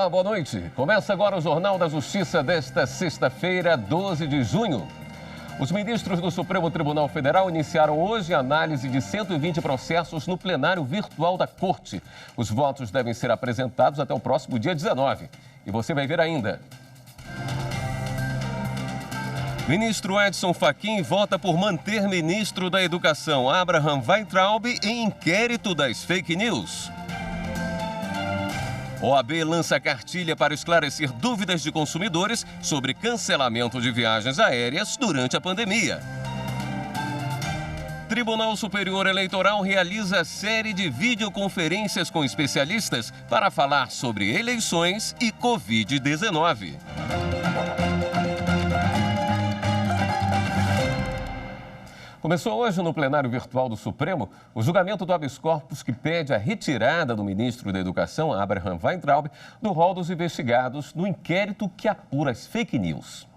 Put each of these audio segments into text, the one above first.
Olá, boa noite. Começa agora o Jornal da Justiça desta sexta-feira, 12 de junho. Os ministros do Supremo Tribunal Federal iniciaram hoje a análise de 120 processos no plenário virtual da Corte. Os votos devem ser apresentados até o próximo dia 19. E você vai ver ainda. Ministro Edson Fachin vota por manter ministro da Educação Abraham Weintraub em inquérito das fake news. OAB lança cartilha para esclarecer dúvidas de consumidores sobre cancelamento de viagens aéreas durante a pandemia. Tribunal Superior Eleitoral realiza série de videoconferências com especialistas para falar sobre eleições e Covid-19. Começou hoje no plenário virtual do Supremo o julgamento do habeas corpus que pede a retirada do ministro da Educação, Abraham Weintraub, do rol dos investigados no inquérito que apura as fake news.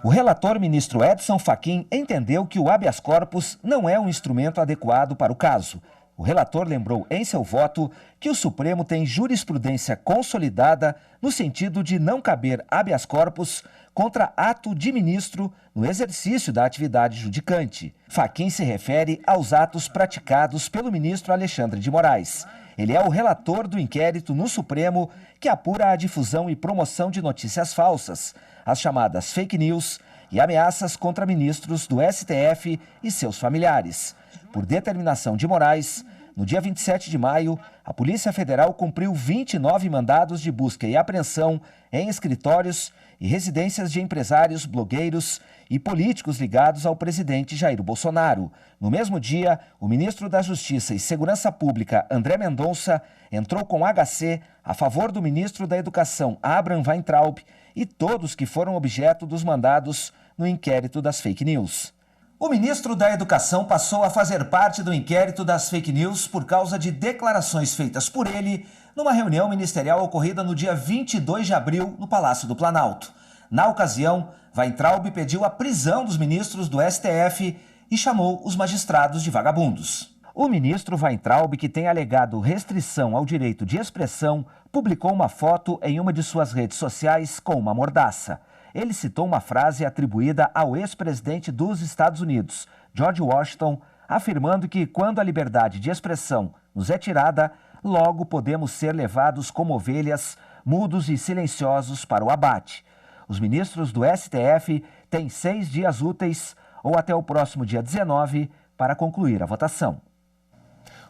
O relator ministro Edson Fachin entendeu que o habeas corpus não é um instrumento adequado para o caso. O relator lembrou em seu voto que o Supremo tem jurisprudência consolidada no sentido de não caber habeas corpus contra ato de ministro no exercício da atividade judicante. Fachin se refere aos atos praticados pelo ministro Alexandre de Moraes. Ele é o relator do inquérito no Supremo que apura a difusão e promoção de notícias falsas, as chamadas fake news e ameaças contra ministros do STF e seus familiares. Por determinação de Moraes, no dia 27 de maio, a Polícia Federal cumpriu 29 mandados de busca e apreensão em escritórios e residências de empresários, blogueiros e políticos ligados ao presidente Jair Bolsonaro. No mesmo dia, o ministro da Justiça e Segurança Pública, André Mendonça, entrou com HC a favor do ministro da Educação, Abraham Weintraub, e todos que foram objeto dos mandados no inquérito das fake news. O ministro da Educação passou a fazer parte do inquérito das fake news por causa de declarações feitas por ele numa reunião ministerial ocorrida no dia 22 de abril no Palácio do Planalto. Na ocasião, Weintraub pediu a prisão dos ministros do STF e chamou os magistrados de vagabundos. O ministro Weintraub, que tem alegado restrição ao direito de expressão, publicou uma foto em uma de suas redes sociais com uma mordaça. Ele citou uma frase atribuída ao ex-presidente dos Estados Unidos, George Washington, afirmando que quando a liberdade de expressão nos é tirada, logo podemos ser levados como ovelhas, mudos e silenciosos para o abate. Os ministros do STF têm 6 dias úteis ou até o próximo dia 19 para concluir a votação.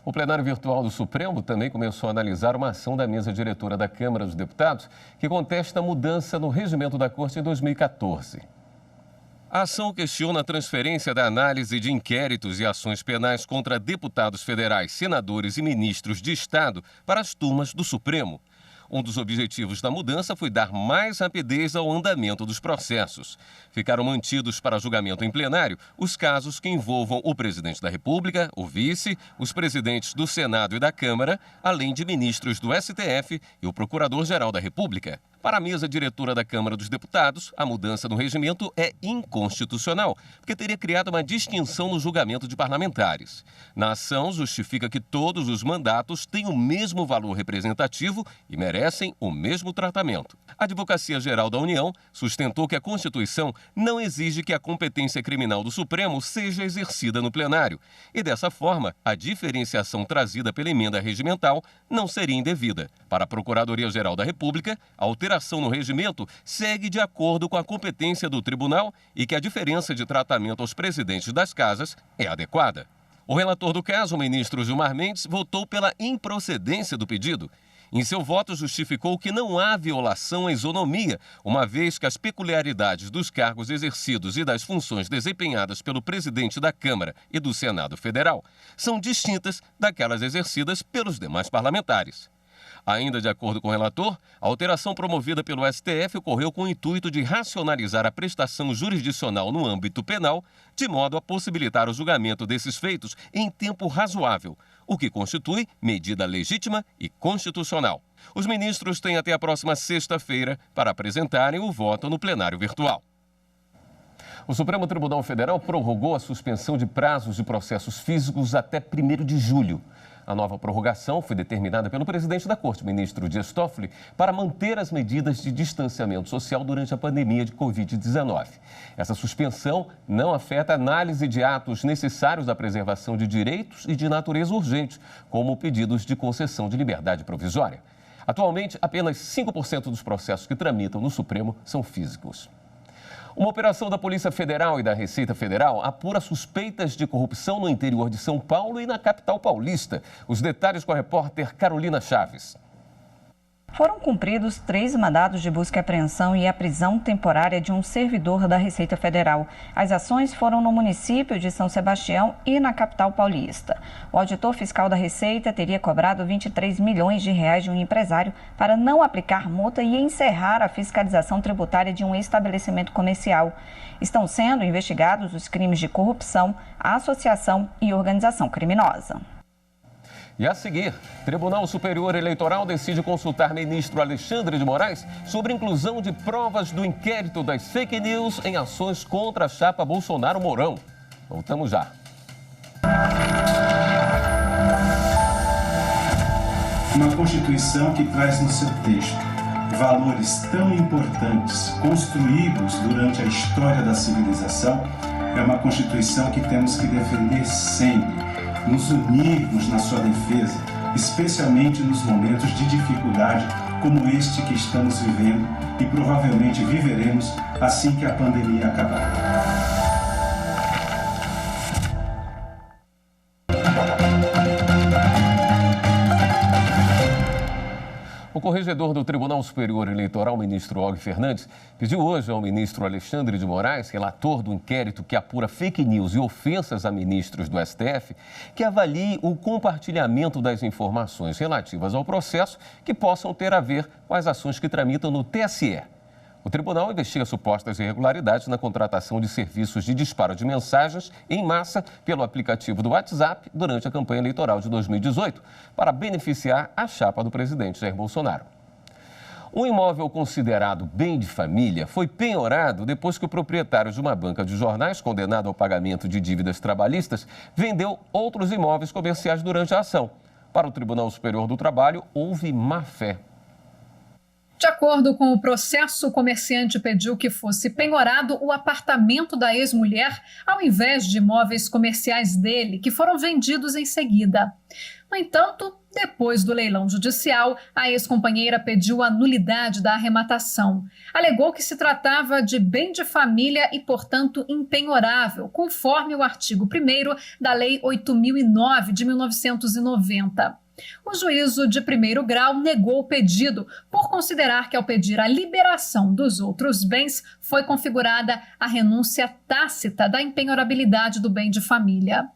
O plenário virtual do Supremo também começou a analisar uma ação da mesa diretora da Câmara dos Deputados que contesta a mudança no regimento da Corte em 2014. A ação questiona a transferência da análise de inquéritos e ações penais contra deputados federais, senadores e ministros de Estado para as turmas do Supremo. Um dos objetivos da mudança foi dar mais rapidez ao andamento dos processos. Ficaram mantidos para julgamento em plenário os casos que envolvam o presidente da República, o vice, os presidentes do Senado e da Câmara, além de ministros do STF e o Procurador-Geral da República. Para a mesa diretora da Câmara dos Deputados, a mudança no regimento é inconstitucional, porque teria criado uma distinção no julgamento de parlamentares. Na ação, justifica que todos os mandatos têm o mesmo valor representativo e merecem o mesmo tratamento. A Advocacia Geral da União sustentou que a Constituição não exige que a competência criminal do Supremo seja exercida no plenário, e dessa forma, a diferenciação trazida pela emenda regimental não seria indevida. Para a Procuradoria-Geral da República, a alteração no regimento segue de acordo com a competência do tribunal e que a diferença de tratamento aos presidentes das casas é adequada. O relator do caso, o ministro Gilmar Mendes, votou pela improcedência do pedido. Em seu voto, justificou que não há violação à isonomia, uma vez que as peculiaridades dos cargos exercidos e das funções desempenhadas pelo presidente da Câmara e do Senado Federal são distintas daquelas exercidas pelos demais parlamentares. Ainda de acordo com o relator, a alteração promovida pelo STF ocorreu com o intuito de racionalizar a prestação jurisdicional no âmbito penal, de modo a possibilitar o julgamento desses feitos em tempo razoável, o que constitui medida legítima e constitucional. Os ministros têm até a próxima sexta-feira para apresentarem o voto no plenário virtual. O Supremo Tribunal Federal prorrogou a suspensão de prazos de processos físicos até 1º de julho. A nova prorrogação foi determinada pelo presidente da Corte, ministro Dias Toffoli, para manter as medidas de distanciamento social durante a pandemia de Covid-19. Essa suspensão não afeta a análise de atos necessários à preservação de direitos e de natureza urgente, como pedidos de concessão de liberdade provisória. Atualmente, apenas 5% dos processos que tramitam no Supremo são físicos. Uma operação da Polícia Federal e da Receita Federal apura suspeitas de corrupção no interior de São Paulo e na capital paulista. Os detalhes com a repórter Carolina Chaves. Foram cumpridos 3 mandados de busca e apreensão e a prisão temporária de um servidor da Receita Federal. As ações foram no município de São Sebastião e na capital paulista. O auditor fiscal da Receita teria cobrado 23 milhões de reais de um empresário para não aplicar multa e encerrar a fiscalização tributária de um estabelecimento comercial. Estão sendo investigados os crimes de corrupção, associação e organização criminosa. E a seguir, Tribunal Superior Eleitoral decide consultar ministro Alexandre de Moraes sobre inclusão de provas do inquérito das fake news em ações contra a chapa Bolsonaro-Mourão. Voltamos já. Uma Constituição que traz no seu texto valores tão importantes construídos durante a história da civilização é uma Constituição que temos que defender sempre. Nos unirmos na sua defesa, especialmente nos momentos de dificuldade como este que estamos vivendo e provavelmente viveremos assim que a pandemia acabar. O corregedor do Tribunal Superior Eleitoral, ministro Og Fernandes, pediu hoje ao ministro Alexandre de Moraes, relator do inquérito que apura fake news e ofensas a ministros do STF, que avalie o compartilhamento das informações relativas ao processo que possam ter a ver com as ações que tramitam no TSE. O tribunal investiga supostas irregularidades na contratação de serviços de disparo de mensagens em massa pelo aplicativo do WhatsApp durante a campanha eleitoral de 2018, para beneficiar a chapa do presidente Jair Bolsonaro. Um imóvel considerado bem de família foi penhorado depois que o proprietário de uma banca de jornais, condenado ao pagamento de dívidas trabalhistas, vendeu outros imóveis comerciais durante a ação. Para o Tribunal Superior do Trabalho, houve má-fé. De acordo com o processo, o comerciante pediu que fosse penhorado o apartamento da ex-mulher, ao invés de imóveis comerciais dele, que foram vendidos em seguida. No entanto, depois do leilão judicial, a ex-companheira pediu a nulidade da arrematação. Alegou que se tratava de bem de família e, portanto, impenhorável, conforme o artigo 1º da Lei 8.009 de 1990. O juízo de primeiro grau negou o pedido por considerar que, ao pedir a liberação dos outros bens, foi configurada a renúncia tácita da impenhorabilidade do bem de família.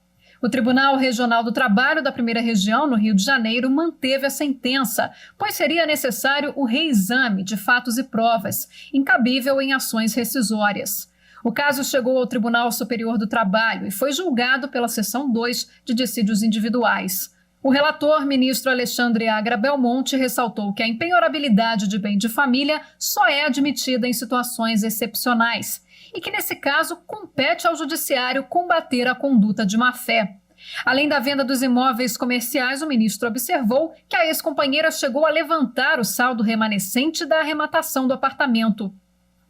O Tribunal Regional do Trabalho da Primeira Região, no Rio de Janeiro, manteve a sentença, pois seria necessário o reexame de fatos e provas, incabível em ações rescisórias. O caso chegou ao Tribunal Superior do Trabalho e foi julgado pela Seção 2 de Dissídios Individuais. O relator, ministro Alexandre Agra Belmonte, ressaltou que a impenhorabilidade de bem de família só é admitida em situações excepcionais e que, nesse caso, compete ao judiciário combater a conduta de má-fé. Além da venda dos imóveis comerciais, o ministro observou que a ex-companheira chegou a levantar o saldo remanescente da arrematação do apartamento,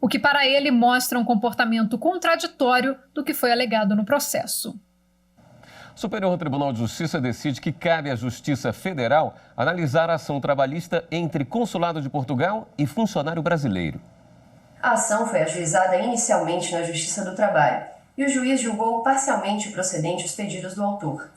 o que para ele mostra um comportamento contraditório do que foi alegado no processo. O Superior Tribunal de Justiça decide que cabe à Justiça Federal analisar a ação trabalhista entre Consulado de Portugal e funcionário brasileiro. A ação foi ajuizada inicialmente na Justiça do Trabalho e o juiz julgou parcialmente procedente os pedidos do autor.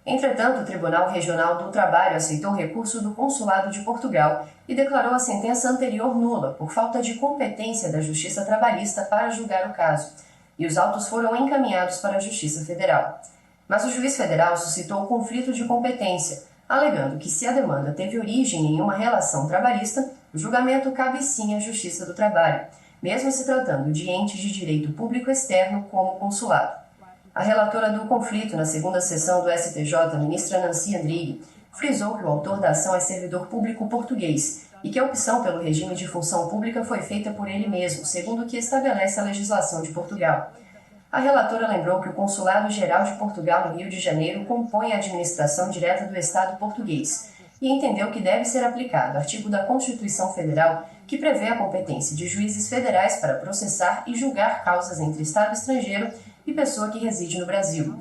Entretanto, o Tribunal Regional do Trabalho aceitou o recurso do Consulado de Portugal e declarou a sentença anterior nula por falta de competência da Justiça Trabalhista para julgar o caso, e os autos foram encaminhados para a Justiça Federal. Mas o juiz federal suscitou o conflito de competência, alegando que se a demanda teve origem em uma relação trabalhista, o julgamento cabe sim à Justiça do Trabalho, mesmo se tratando de entes de direito público externo como o consulado. A relatora do conflito na segunda sessão do STJ, ministra Nancy Andrighi, frisou que o autor da ação é servidor público português e que a opção pelo regime de função pública foi feita por ele mesmo, segundo o que estabelece a legislação de Portugal. A relatora lembrou que o Consulado-Geral de Portugal no Rio de Janeiro compõe a administração direta do Estado português e entendeu que deve ser aplicado o artigo da Constituição Federal que prevê a competência de juízes federais para processar e julgar causas entre Estado estrangeiro e pessoa que reside no Brasil.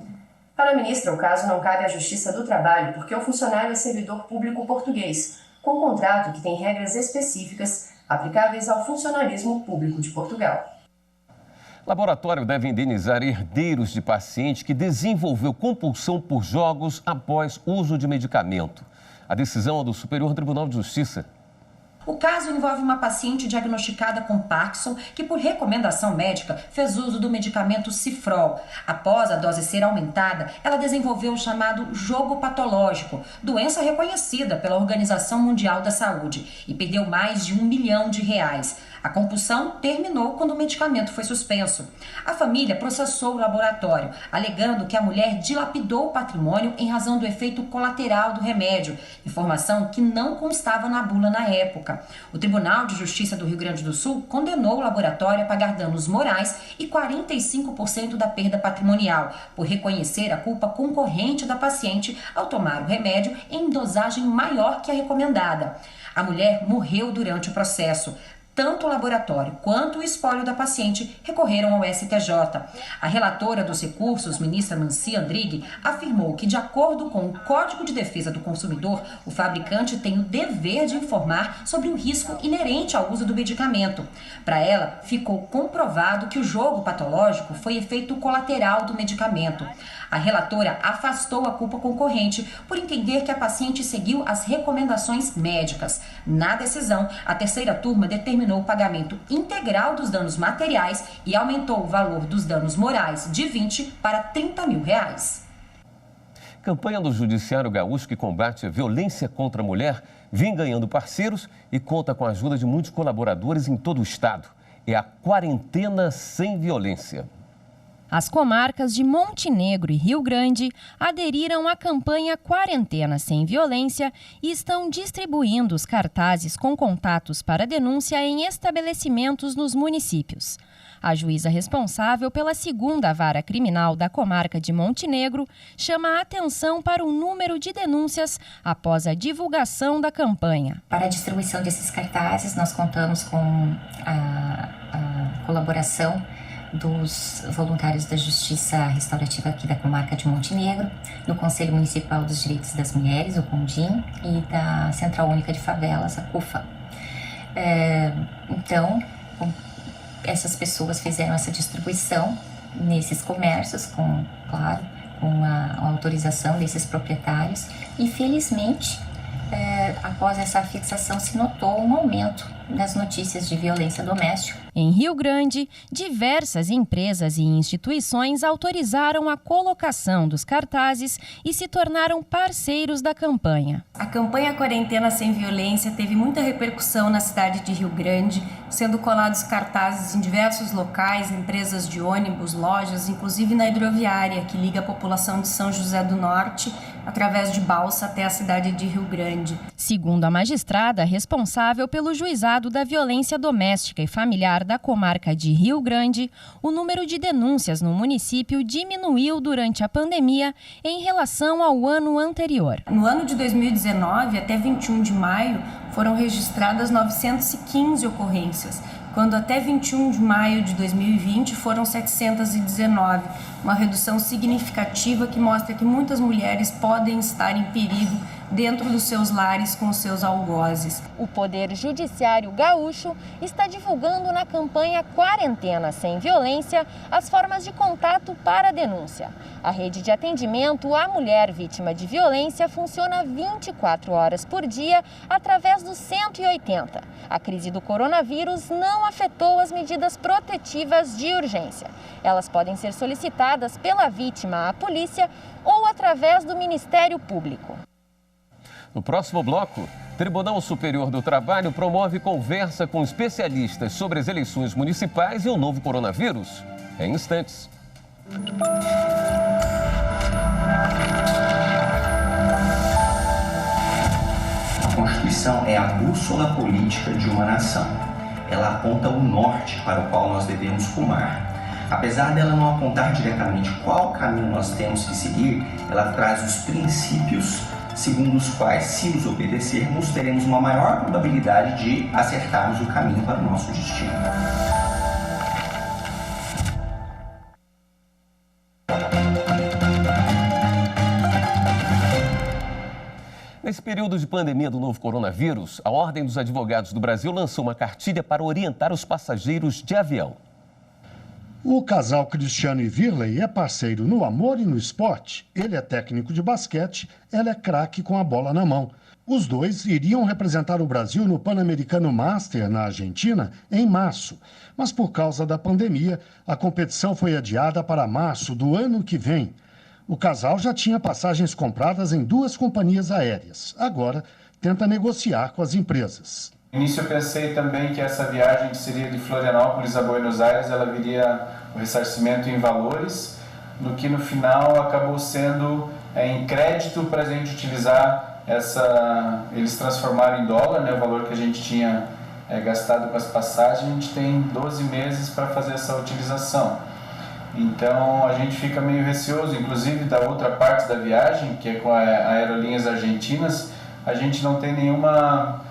Para a ministra, o caso não cabe à Justiça do Trabalho porque o funcionário é servidor público português, com contrato que tem regras específicas aplicáveis ao funcionalismo público de Portugal. Laboratório deve indenizar herdeiros de paciente que desenvolveu compulsão por jogos após uso de medicamento. A decisão é do Superior Tribunal de Justiça. O caso envolve uma paciente diagnosticada com Parkinson que, por recomendação médica, fez uso do medicamento Cifrol. Após a dose ser aumentada, ela desenvolveu o chamado jogo patológico, doença reconhecida pela Organização Mundial da Saúde, e perdeu mais de R$1 milhão. A compulsão terminou quando o medicamento foi suspenso. A família processou o laboratório, alegando que a mulher dilapidou o patrimônio em razão do efeito colateral do remédio, informação que não constava na bula na época. O Tribunal de Justiça do Rio Grande do Sul condenou o laboratório a pagar danos morais e 45% da perda patrimonial, por reconhecer a culpa concorrente da paciente ao tomar o remédio em dosagem maior que a recomendada. A mulher morreu durante o processo. Tanto o laboratório quanto o espólio da paciente recorreram ao STJ. A relatora dos recursos, ministra Nancy Andrighi, afirmou que, de acordo com o Código de Defesa do Consumidor, o fabricante tem o dever de informar sobre o risco inerente ao uso do medicamento. Para ela, ficou comprovado que o jogo patológico foi efeito colateral do medicamento. A relatora afastou a culpa concorrente por entender que a paciente seguiu as recomendações médicas. Na decisão, a terceira turma determinou o pagamento integral dos danos materiais e aumentou o valor dos danos morais de 20 para 30 mil reais. Campanha do Judiciário Gaúcho que combate a violência contra a mulher vem ganhando parceiros e conta com a ajuda de muitos colaboradores em todo o estado. É a Quarentena Sem Violência. As comarcas de Montenegro e Rio Grande aderiram à campanha Quarentena Sem Violência e estão distribuindo os cartazes com contatos para denúncia em estabelecimentos nos municípios. A juíza responsável pela 2ª Vara Criminal da comarca de Montenegro chama a atenção para o número de denúncias após a divulgação da campanha. Para a distribuição desses cartazes, nós contamos com a colaboração dos voluntários da Justiça Restaurativa aqui da comarca de Montenegro, do Conselho Municipal dos Direitos das Mulheres, o CONDIM, e da Central Única de Favelas, a CUFA. Então, essas pessoas fizeram essa distribuição nesses comércios, com a autorização desses proprietários, e felizmente, após essa fixação, se notou um aumento das notícias de violência doméstica. Em Rio Grande, diversas empresas e instituições autorizaram a colocação dos cartazes e se tornaram parceiros da campanha. A campanha Quarentena Sem Violência teve muita repercussão na cidade de Rio Grande, sendo colados cartazes em diversos locais, empresas de ônibus, lojas, inclusive na hidroviária, que liga a população de São José do Norte, através de balsa até a cidade de Rio Grande. Segundo a magistrada responsável pelo juizado da violência doméstica e familiar da comarca de Rio Grande, o número de denúncias no município diminuiu durante a pandemia em relação ao ano anterior. No ano de 2019, até 21 de maio, foram registradas 915 ocorrências, quando até 21 de maio de 2020 foram 719, uma redução significativa que mostra que muitas mulheres podem estar em perigo dentro dos seus lares com os seus algozes. O Poder Judiciário Gaúcho está divulgando na campanha Quarentena Sem Violência as formas de contato para a denúncia. A rede de atendimento à mulher vítima de violência funciona 24 horas por dia através do 180. A crise do coronavírus não afetou as medidas protetivas de urgência. Elas podem ser solicitadas pela vítima à polícia ou através do Ministério Público. No próximo bloco, Tribunal Superior do Trabalho promove conversa com especialistas sobre as eleições municipais e o novo coronavírus. Em instantes. A Constituição é a bússola política de uma nação. Ela aponta o norte para o qual nós devemos rumar. Apesar dela não apontar diretamente qual caminho nós temos que seguir, ela traz os princípios segundo os quais, se os obedecermos, teremos uma maior probabilidade de acertarmos o caminho para o nosso destino. Nesse período de pandemia do novo coronavírus, a Ordem dos Advogados do Brasil lançou uma cartilha para orientar os passageiros de avião. O casal Cristiano e Virley é parceiro no amor e no esporte. Ele é técnico de basquete, ela é craque com a bola na mão. Os dois iriam representar o Brasil no Pan-Americano Master, na Argentina, em março. Mas por causa da pandemia, a competição foi adiada para março do ano que vem. O casal já tinha passagens compradas em 2 companhias aéreas. Agora, tenta negociar com as empresas. No início eu pensei também que essa viagem, que seria de Florianópolis a Buenos Aires, ela viria o ressarcimento em valores, no que no final acabou sendo em crédito para a gente utilizar eles transformaram em dólar, né, o valor que a gente tinha gastado com as passagens, a gente tem 12 meses para fazer essa utilização. Então a gente fica meio receoso, inclusive da outra parte da viagem, que é com a Aerolíneas Argentinas, a gente não tem nenhuma...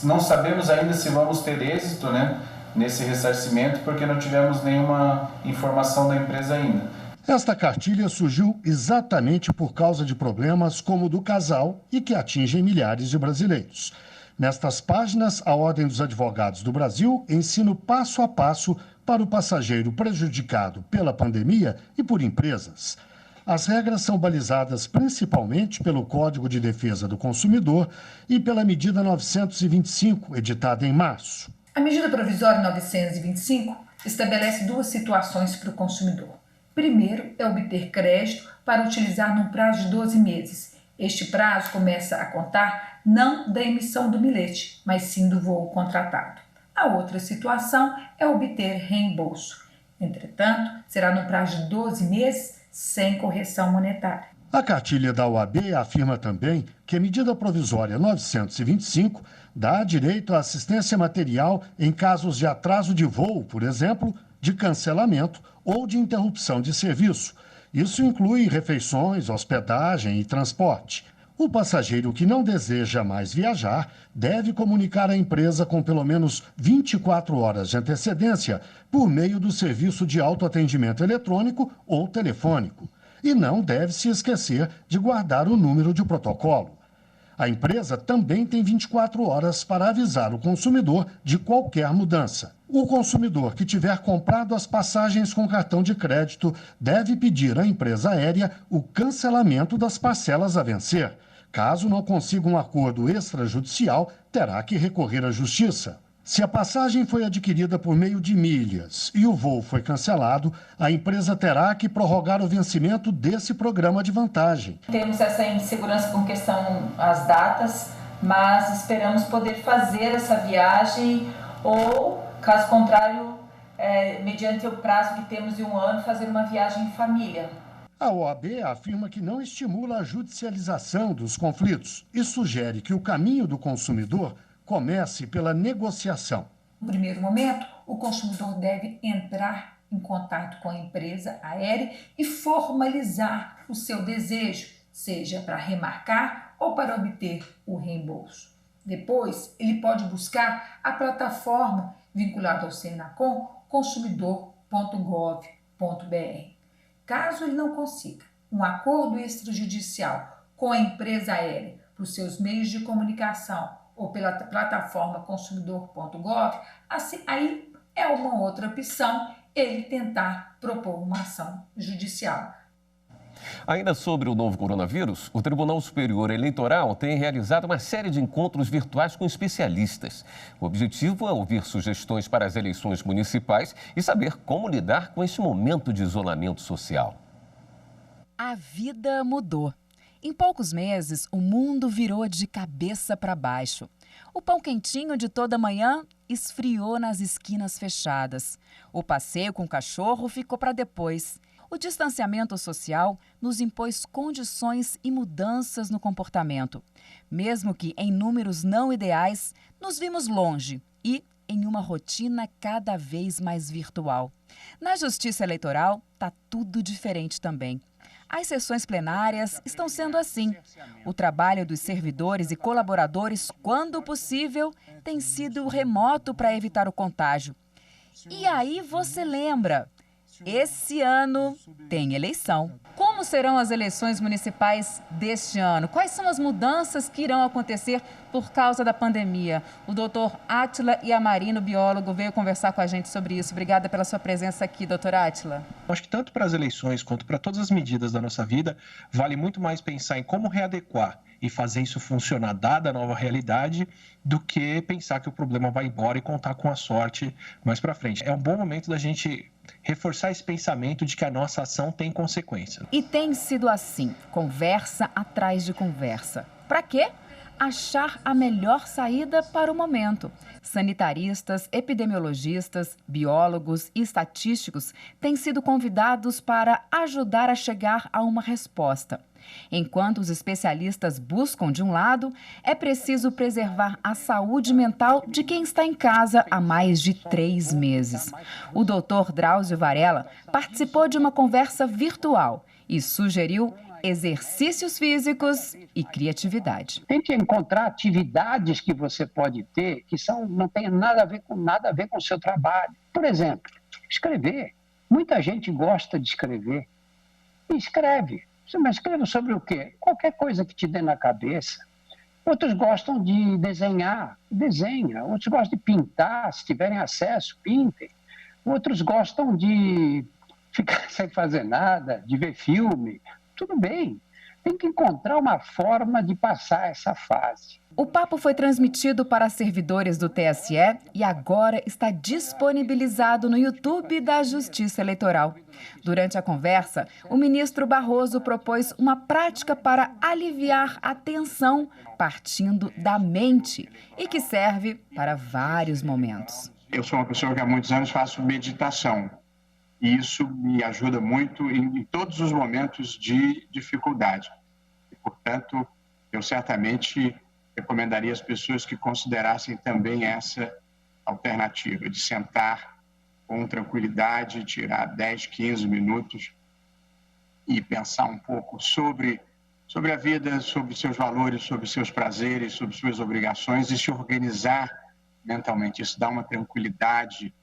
não sabemos ainda se vamos ter êxito, né, nesse ressarcimento, porque não tivemos nenhuma informação da empresa ainda. Esta cartilha surgiu exatamente por causa de problemas como o do casal e que atingem milhares de brasileiros. Nestas páginas, a Ordem dos Advogados do Brasil ensina o passo a passo para o passageiro prejudicado pela pandemia e por empresas. As regras são balizadas principalmente pelo Código de Defesa do Consumidor e pela Medida 925, editada em março. A Medida Provisória 925 estabelece 2 situações para o consumidor. Primeiro, é obter crédito para utilizar num prazo de 12 meses. Este prazo começa a contar não da emissão do bilhete, mas sim do voo contratado. A outra situação é obter reembolso. Entretanto, será no prazo de 12 meses, sem correção monetária. A cartilha da OAB afirma também que a medida provisória 925 dá direito à assistência material em casos de atraso de voo, por exemplo, de cancelamento ou de interrupção de serviço. Isso inclui refeições, hospedagem e transporte. O passageiro que não deseja mais viajar deve comunicar à empresa com pelo menos 24 horas de antecedência por meio do serviço de autoatendimento eletrônico ou telefônico. E não deve se esquecer de guardar o número de protocolo. A empresa também tem 24 horas para avisar o consumidor de qualquer mudança. O consumidor que tiver comprado as passagens com cartão de crédito deve pedir à empresa aérea o cancelamento das parcelas a vencer. Caso não consiga um acordo extrajudicial, terá que recorrer à justiça. Se a passagem foi adquirida por meio de milhas e o voo foi cancelado, a empresa terá que prorrogar o vencimento desse programa de vantagem. Temos essa insegurança com questão às datas, mas esperamos poder fazer essa viagem ou, caso contrário, mediante o prazo que temos de 1 ano, fazer uma viagem em família. A OAB afirma que não estimula a judicialização dos conflitos e sugere que o caminho do consumidor comece pela negociação. No primeiro momento, o consumidor deve entrar em contato com a empresa aérea e formalizar o seu desejo, seja para remarcar ou para obter o reembolso. Depois, ele pode buscar a plataforma vinculada ao Senacom, consumidor.gov.br. Caso ele não consiga um acordo extrajudicial com a empresa aérea por seus meios de comunicação ou pela plataforma consumidor.gov, assim, aí é uma outra opção ele tentar propor uma ação judicial. Ainda sobre o novo coronavírus, o Tribunal Superior Eleitoral tem realizado uma série de encontros virtuais com especialistas. O objetivo é ouvir sugestões para as eleições municipais e saber como lidar com este momento de isolamento social. A vida mudou. Em poucos meses, o mundo virou de cabeça para baixo. O pão quentinho de toda manhã esfriou nas esquinas fechadas. O passeio com o cachorro ficou para depois. O distanciamento social nos impôs condições e mudanças no comportamento. Mesmo que em números não ideais, nos vimos longe e em uma rotina cada vez mais virtual. Na Justiça Eleitoral, está tudo diferente também. As sessões plenárias estão sendo assim. O trabalho dos servidores e colaboradores, quando possível, tem sido remoto para evitar o contágio. E aí você lembra, esse ano tem eleição. Como serão as eleições municipais deste ano? Quais são as mudanças que irão acontecer por causa da pandemia? O doutor Átila Iamarino, biólogo, veio conversar com a gente sobre isso. Obrigada pela sua presença aqui, doutor Átila. Acho que tanto para as eleições quanto para todas as medidas da nossa vida, vale muito mais pensar em como readequar e fazer isso funcionar dada a nova realidade, do que pensar que o problema vai embora e contar com a sorte mais para frente. É um bom momento da gente reforçar esse pensamento de que a nossa ação tem consequência. E tem sido assim, conversa atrás de conversa. Para quê? Achar a melhor saída para o momento. Sanitaristas, epidemiologistas, biólogos e estatísticos têm sido convidados para ajudar a chegar a uma resposta. Enquanto os especialistas buscam de um lado, é preciso preservar a saúde mental de quem está em casa há mais de 3 meses. O doutor Drauzio Varela participou de uma conversa virtual e sugeriu exercícios físicos e criatividade. Tente encontrar atividades que você pode ter que não tem nada a ver com o seu trabalho. Por exemplo, escrever. Muita gente gosta de escrever. E escreve. Mas escreva sobre o quê? Qualquer coisa que te dê na cabeça. Outros gostam de desenhar, desenha. Outros gostam de pintar, se tiverem acesso, pintem. Outros gostam de ficar sem fazer nada, de ver filme. Tudo bem, tem que encontrar uma forma de passar essa fase. O papo foi transmitido para servidores do TSE e agora está disponibilizado no YouTube da Justiça Eleitoral. Durante a conversa, o ministro Barroso propôs uma prática para aliviar a tensão partindo da mente e que serve para vários momentos. Eu sou uma pessoa que há muitos anos faço meditação. E isso me ajuda muito em todos os momentos de dificuldade. E, portanto, eu certamente recomendaria às pessoas que considerassem também essa alternativa, de sentar com tranquilidade, tirar 10, 15 minutos e pensar um pouco sobre a vida, sobre seus valores, sobre seus prazeres, sobre suas obrigações e se organizar mentalmente. Isso dá uma tranquilidade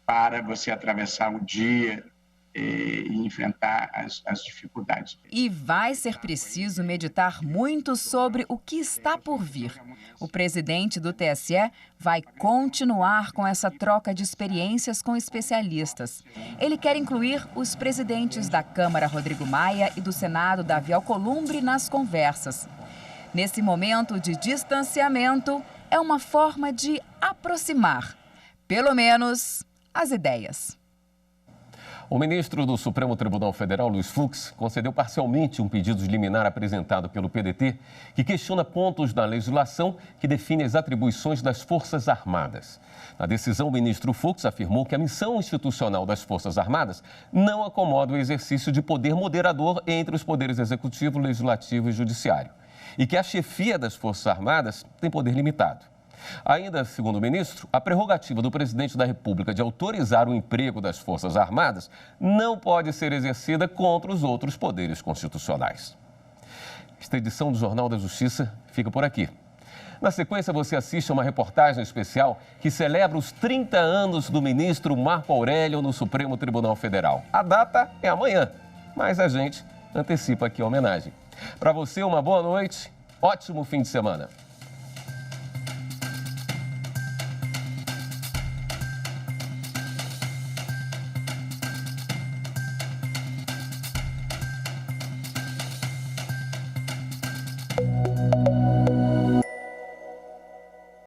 para você atravessar o dia e enfrentar as dificuldades. E vai ser preciso meditar muito sobre o que está por vir. O presidente do TSE vai continuar com essa troca de experiências com especialistas. Ele quer incluir os presidentes da Câmara, Rodrigo Maia, e do Senado, Davi Alcolumbre, nas conversas. Nesse momento de distanciamento, é uma forma de aproximar, pelo menos, as ideias. O ministro do Supremo Tribunal Federal, Luiz Fux, concedeu parcialmente um pedido de liminar apresentado pelo PDT, que questiona pontos da legislação que define as atribuições das Forças Armadas. Na decisão, o ministro Fux afirmou que a missão institucional das Forças Armadas não acomoda o exercício de poder moderador entre os poderes executivo, legislativo e judiciário, e que a chefia das Forças Armadas tem poder limitado. Ainda, segundo o ministro, a prerrogativa do presidente da República de autorizar o emprego das Forças Armadas não pode ser exercida contra os outros poderes constitucionais. Esta edição do Jornal da Justiça fica por aqui. Na sequência, você assiste a uma reportagem especial que celebra os 30 anos do ministro Marco Aurélio no Supremo Tribunal Federal. A data é amanhã, mas a gente antecipa aqui a homenagem. Para você, uma boa noite, ótimo fim de semana.